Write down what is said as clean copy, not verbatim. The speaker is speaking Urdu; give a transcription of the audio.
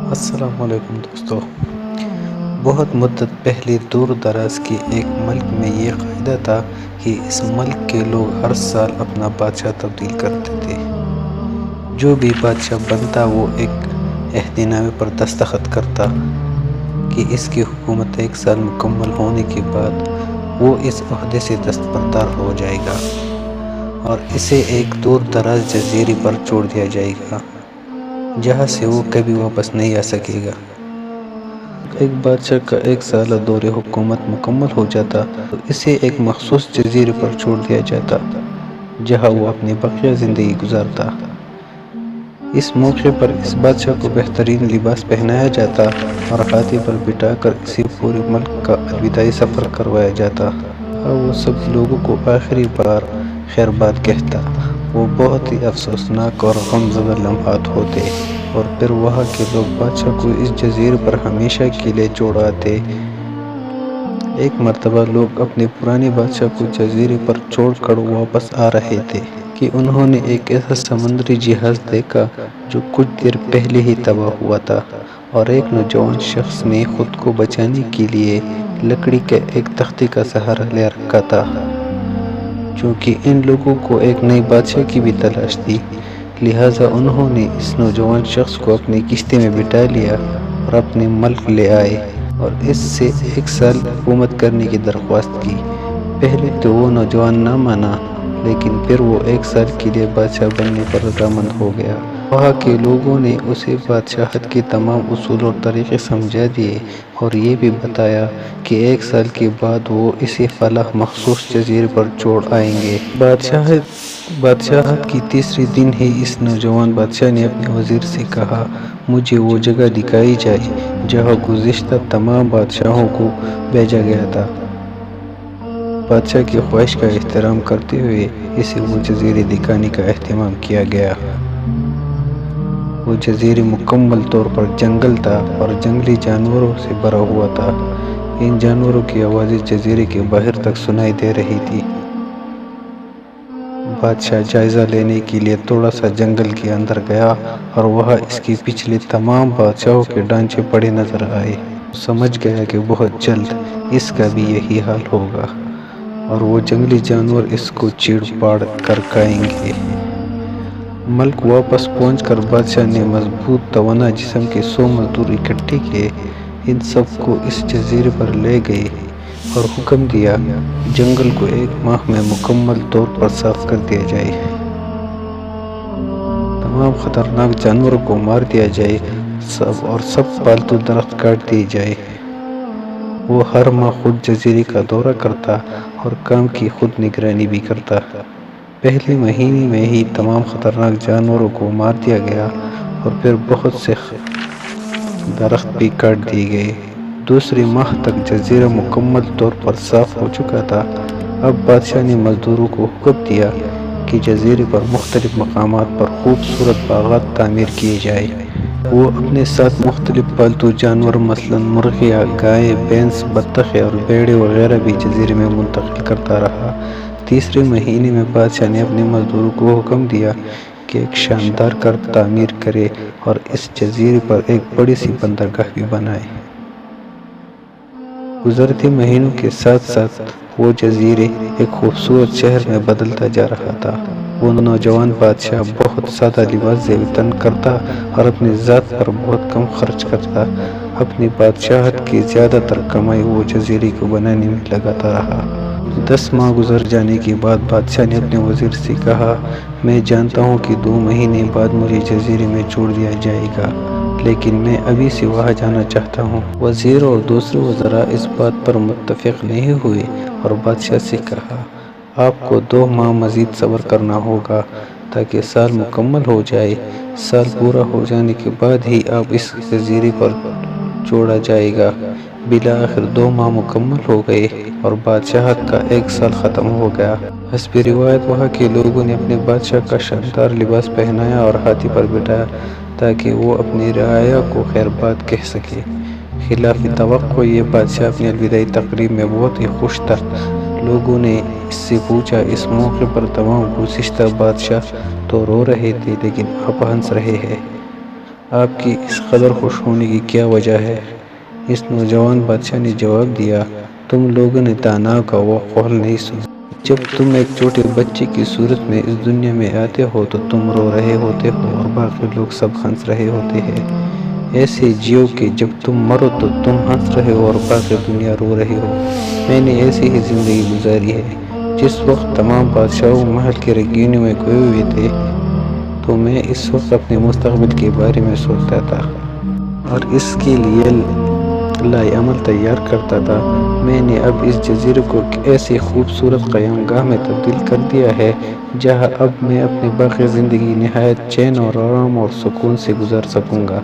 السلام علیکم دوستو۔ بہت مدت پہلے دور دراز کے ایک ملک میں یہ قاعدہ تھا کہ اس ملک کے لوگ ہر سال اپنا بادشاہ تبدیل کرتے تھے۔ جو بھی بادشاہ بنتا وہ ایک عہد نامے پر دستخط کرتا کہ اس کی حکومت 1 سال مکمل ہونے کے بعد وہ اس عہدے سے دستبردار ہو جائے گا اور اسے ایک دور دراز جزیرے پر چھوڑ دیا جائے گا جہاں سے وہ کبھی واپس نہیں آ سکے گا۔ ایک بادشاہ کا 1 سالہ دور حکومت مکمل ہو جاتا تو اسے ایک مخصوص جزیرے پر چھوڑ دیا جاتا جہاں وہ اپنی بقیہ زندگی گزارتا۔ اس موقع پر اس بادشاہ کو بہترین لباس پہنایا جاتا اور ہاتھی پر بٹھا کر اسے پورے ملک کا الوداعی سفر کروایا جاتا۔ وہ سب لوگوں کو آخری بار خیر باد کہتا۔ وہ بہت ہی افسوسناک اور غم زدہ لمحات ہوتے اور پھر وہاں کے لوگ بادشاہ کو اس جزیرے پر ہمیشہ کے لیے چھوڑ آتے۔ ایک مرتبہ لوگ اپنے پرانے بادشاہ کو جزیرے پر چھوڑ کر واپس آ رہے تھے کہ انہوں نے ایک ایسا سمندری جہاز دیکھا جو کچھ دیر پہلے ہی تباہ ہوا تھا اور ایک نوجوان شخص نے خود کو بچانے کے لیے لکڑی کے ایک تختے کا سہارا لے رکھا تھا۔ چونکہ ان لوگوں کو ایک نئے بادشاہ کی بھی تلاش تھی، لہٰذا انہوں نے اس نوجوان شخص کو اپنی کشتی میں بٹھا لیا اور اپنے ملک لے آئے اور اس سے 1 سال حکومت کرنے کی درخواست کی۔ پہلے تو وہ نوجوان نہ مانا، لیکن پھر وہ 1 سال کے لیے بادشاہ بننے پر رضامند ہو گیا۔ وہاں کے لوگوں نے اسے بادشاہت کے تمام اصول اور طریقے سمجھا دیے اور یہ بھی بتایا کہ 1 سال کے بعد وہ اسے فلاں مخصوص جزیرے پر چھوڑ آئیں گے۔ بادشاہت کی تیسرے دن ہی اس نوجوان بادشاہ نے اپنے وزیر سے کہا، مجھے وہ جگہ دکھائی جائے جہاں گزشتہ تمام بادشاہوں کو بھیجا گیا تھا۔ بادشاہ کی خواہش کا احترام کرتے ہوئے اسے وہ جزیرے دکھانے کا اہتمام کیا گیا۔ وہ جزیرہ مکمل طور پر جنگل تھا اور جنگلی جانوروں سے بھرا ہوا تھا۔ ان جانوروں کی آوازیں جزیرے کے باہر تک سنائی دے رہی تھیں۔ بادشاہ جائزہ لینے کے لیے تھوڑا سا جنگل کے اندر گیا اور وہاں اس کے پچھلے تمام بادشاہوں کے ڈھانچے پڑے نظر آئے۔ وہ سمجھ گیا کہ بہت جلد اس کا بھی یہی حال ہوگا اور وہ جنگلی جانور اس کو چیڑ پاڑ کر کھائیں گے۔ ملک واپس پہنچ کر بادشاہ نے مضبوط توانا جسم کے 100 مزدور اکٹھے کیے، ان سب کو اس جزیرے پر لے گئے اور حکم دیا جنگل کو 1 ماہ میں مکمل طور پر صاف کر دیا جائے۔ تمام خطرناک جانوروں کو مار دیا جائے اور سب پالتو درخت کاٹ دیے جائے۔ وہ ہر ماہ خود جزیرے کا دورہ کرتا اور کام کی خود نگرانی بھی کرتا۔ پہلے مہینے میں ہی تمام خطرناک جانوروں کو مار دیا گیا اور پھر بہت سے درخت بھی کاٹ دیے گئے۔ دوسرے ماہ تک جزیرہ مکمل طور پر صاف ہو چکا تھا۔ اب بادشاہ نے مزدوروں کو حکم دیا کہ جزیرے پر مختلف مقامات پر خوبصورت باغات تعمیر کیے جائیں۔ وہ اپنے ساتھ مختلف پالتو جانور مثلاً مرغیاں، گائیں، بھینس، بطخیں اور بھیڑیں وغیرہ بھی جزیرے میں منتقل کرتا رہا۔ تیسرے مہینے میں بادشاہ نے اپنے مزدوروں کو حکم دیا کہ ایک شاندار گھر تعمیر کریں اور اس جزیرے پر ایک بڑی سی بندرگاہ بھی بنائیں۔ گزرتے مہینوں کے ساتھ ساتھ وہ جزیرے ایک خوبصورت شہر میں بدلتا جا رہا تھا۔ وہ نوجوان بادشاہ بہت سادہ لباس زیب تن کرتا اور اپنی ذات پر بہت کم خرچ کرتا۔ اپنی بادشاہت کی زیادہ تر کمائی وہ جزیرے کو بنانے میں لگاتا رہا۔ 10 ماہ گزر جانے کے بعد بادشاہ نے اپنے وزیر سے کہا، میں جانتا ہوں کہ 2 مہینے بعد مجھے جزیرے میں چھوڑ دیا جائے گا، لیکن میں ابھی سے وہاں جانا چاہتا ہوں۔ وزیر اور دوسرے وزراء اس بات پر متفق نہیں ہوئے اور بادشاہ سے کہا، آپ کو 2 ماہ مزید صبر کرنا ہوگا تاکہ سال مکمل ہو جائے۔ سال پورا ہو جانے کے بعد ہی آپ اس جزیرے پر چھوڑا جائے گا۔ بالآخر 2 ماہ مکمل ہو گئے اور بادشاہت کا 1 سال ختم ہو گیا۔ حسب روایت وہاں کے لوگوں نے اپنے بادشاہ کا شاندار لباس پہنایا اور ہاتھی پر بٹھایا تاکہ وہ اپنی رعایا کو خیر باد کہہ سکے۔ خلاف توقع یہ بادشاہ اپنی الوداعی تقریب میں بہت ہی خوش تھا۔ لوگوں نے اس سے پوچھا، اس موقع پر تمام گزشتہ بادشاہ تو رو رہے تھے لیکن آپ ہنس رہے ہیں۔ آپ کی اس قدر خوش ہونے کی کیا وجہ ہے؟ اس نوجوان بادشاہ نے جواب دیا، تم لوگوں نے دانا کا وہ قول نہیں سنا۔ جب تم ایک چھوٹے بچے کی صورت میں اس دنیا میں آتے ہو تو تم رو رہے ہوتے ہو اور باقی لوگ سب ہنس رہے ہوتے ہیں۔ ایسے جیو کہ جب تم مرو تو تم ہنس رہے ہو اور باقی دنیا رو رہی ہو۔ میں نے ایسی ہی زندگی گزاری ہے۔ جس وقت تمام بادشاہوں محل کے رنگینیوں میں کھوئے ہوئے تھے تو میں اس وقت اپنے مستقبل کے بارے میں سوچتا تھا اور اس کے لیے لائے عمل تیار کرتا تھا۔ میں نے اب اس جزیرے کو ایسی خوبصورت قیام گاہ میں تبدیل کر دیا ہے جہاں اب میں اپنی باقی زندگی نہایت چین اور آرام اور سکون سے گزار سکوں گا۔